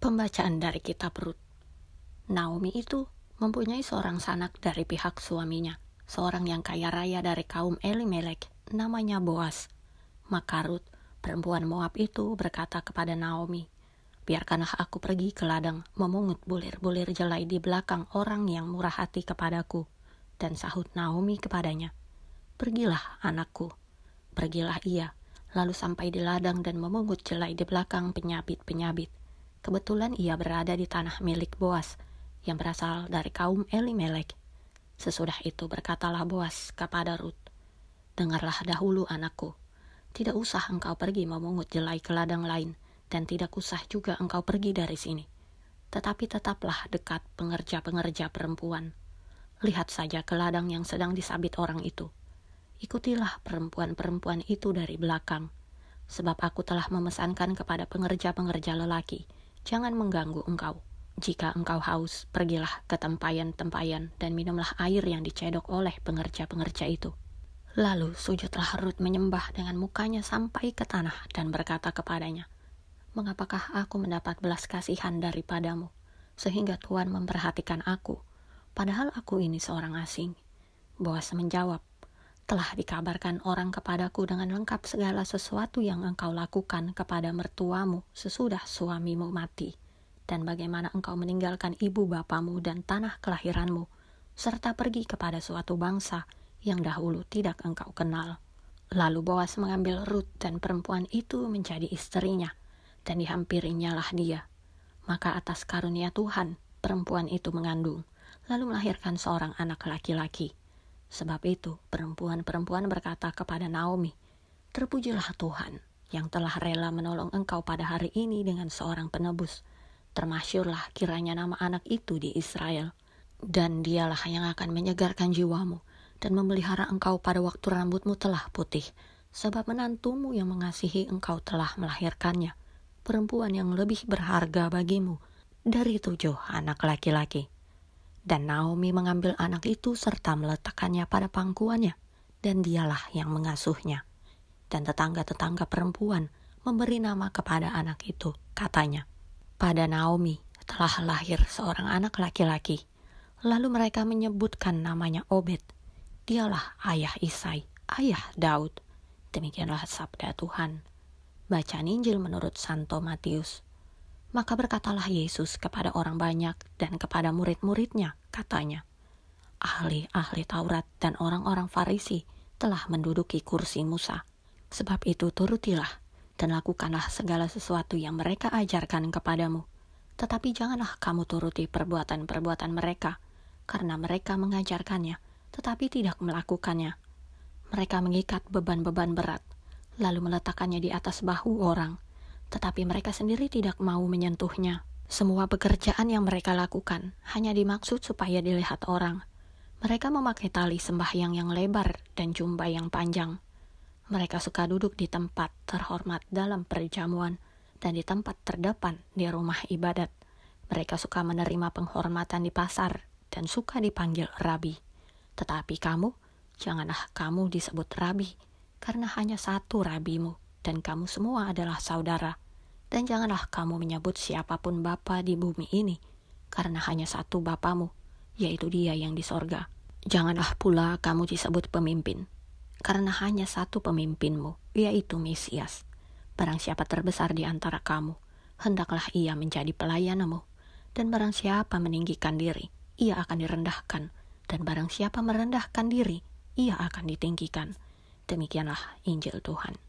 Pembacaan dari kitab Rut. Naomi itu mempunyai seorang sanak dari pihak suaminya, seorang yang kaya raya dari kaum Elimelek, namanya Boas. Maka Rut, perempuan Moab itu berkata kepada Naomi, "Biarkanlah aku pergi ke ladang memungut bulir-bulir jelai di belakang orang yang murah hati kepadaku." Dan sahut Naomi kepadanya, "Pergilah, anakku." Pergilah ia, lalu sampai di ladang dan memungut jelai di belakang penyabit-penyabit. Kebetulan ia berada di tanah milik Boas, yang berasal dari kaum Elimelek. Sesudah itu berkatalah Boas kepada Rut, "Dengarlah dahulu, anakku. Tidak usah engkau pergi memungut jelai ke ladang lain, dan tidak usah juga engkau pergi dari sini. Tetapi tetaplah dekat pengerja-pengerja perempuan. Lihat saja ke ladang yang sedang disabit orang itu. Ikutilah perempuan-perempuan itu dari belakang. Sebab aku telah memesankan kepada pengerja-pengerja lelaki, jangan mengganggu engkau. Jika engkau haus, pergilah ke tempayan-tempayan dan minumlah air yang dicedok oleh pengerja-pengerja itu." Lalu sujudlah Rut menyembah dengan mukanya sampai ke tanah dan berkata kepadanya, "Mengapakah aku mendapat belas kasihan daripadamu, sehingga Tuhan memperhatikan aku, padahal aku ini seorang asing?" Boas menjawab, "Telah dikabarkan orang kepadaku dengan lengkap segala sesuatu yang engkau lakukan kepada mertuamu sesudah suamimu mati, dan bagaimana engkau meninggalkan ibu bapamu dan tanah kelahiranmu, serta pergi kepada suatu bangsa yang dahulu tidak engkau kenal." Lalu Boas mengambil Rut dan perempuan itu menjadi istrinya, dan dihampirinyalah dia. Maka atas karunia Tuhan, perempuan itu mengandung, lalu melahirkan seorang anak laki-laki. Sebab itu, perempuan-perempuan berkata kepada Naomi, "Terpujilah Tuhan yang telah rela menolong engkau pada hari ini dengan seorang penebus. Termasyurlah kiranya nama anak itu di Israel. Dan dialah yang akan menyegarkan jiwamu dan memelihara engkau pada waktu rambutmu telah putih. Sebab menantumu yang mengasihi engkau telah melahirkannya, perempuan yang lebih berharga bagimu dari 7 anak laki-laki." Dan Naomi mengambil anak itu serta meletakkannya pada pangkuannya, dan dialah yang mengasuhnya. Dan tetangga-tetangga perempuan memberi nama kepada anak itu, katanya, "Pada Naomi telah lahir seorang anak laki-laki." Lalu mereka menyebutkan namanya Obed. Dialah ayah Isai, ayah Daud. Demikianlah sabda Tuhan. Bacaan Injil menurut Santo Matius. Maka berkatalah Yesus kepada orang banyak dan kepada murid-muridnya, katanya, "Ahli-ahli Taurat dan orang-orang Farisi telah menduduki kursi Musa. Sebab itu turutilah dan lakukanlah segala sesuatu yang mereka ajarkan kepadamu. Tetapi janganlah kamu turuti perbuatan-perbuatan mereka, karena mereka mengajarkannya, tetapi tidak melakukannya. Mereka mengikat beban-beban berat, lalu meletakkannya di atas bahu orang, tetapi mereka sendiri tidak mau menyentuhnya. Semua pekerjaan yang mereka lakukan hanya dimaksud supaya dilihat orang. Mereka memakai tali sembahyang yang lebar dan jubah yang panjang. Mereka suka duduk di tempat terhormat dalam perjamuan dan di tempat terdepan di rumah ibadat. Mereka suka menerima penghormatan di pasar dan suka dipanggil rabi. Tetapi kamu, janganlah kamu disebut rabi, karena hanya satu rabimu, dan kamu semua adalah saudara. Dan janganlah kamu menyebut siapapun bapa di bumi ini, karena hanya satu bapamu, yaitu Dia yang di sorga. Janganlah pula kamu disebut pemimpin, karena hanya satu pemimpinmu, yaitu Mesias. Barang siapa terbesar di antara kamu, hendaklah ia menjadi pelayanmu. Dan barang siapa meninggikan diri, ia akan direndahkan. Dan barang siapa merendahkan diri, ia akan ditinggikan." Demikianlah Injil Tuhan.